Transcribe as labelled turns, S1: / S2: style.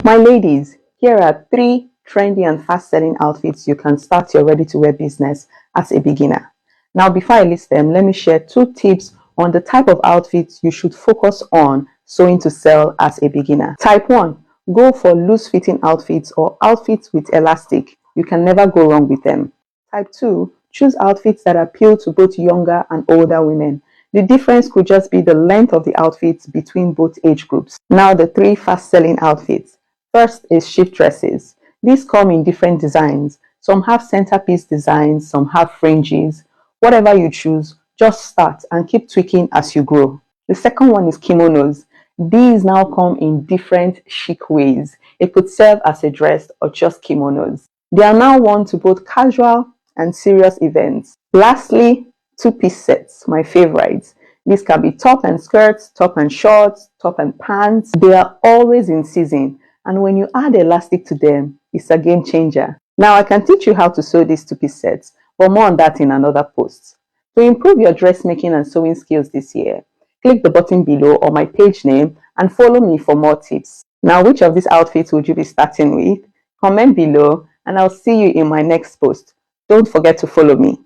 S1: My ladies, here are 3 trendy and fast-selling outfits you can start your ready-to-wear business as a beginner. Now, before I list them, let me share 2 tips on the type of outfits you should focus on sewing to sell as a beginner. Type 1. Go for loose-fitting outfits or outfits with elastic. You can never go wrong with them. Type 2. Choose outfits that appeal to both younger and older women. The difference could just be the length of the outfits between both age groups. Now, the 3 fast-selling outfits. First is shift dresses. These come in different designs. Some have centerpiece designs, some have fringes. Whatever you choose, just start and keep tweaking as you grow. The second one is kimonos. These now come in different chic ways. It could serve as a dress or just kimonos. They are now worn to both casual and serious events. Lastly, 2-piece sets, my favorites. These can be top and skirts, top and shorts, top and pants. They are always in season. And when you add elastic to them, it's a game changer. Now I can teach you how to sew these 2-piece sets, but more on that in another post. To improve your dressmaking and sewing skills this year, click the button below or my page name and follow me for more tips. Now, which of these outfits would you be starting with? Comment below and I'll see you in my next post. Don't forget to follow me.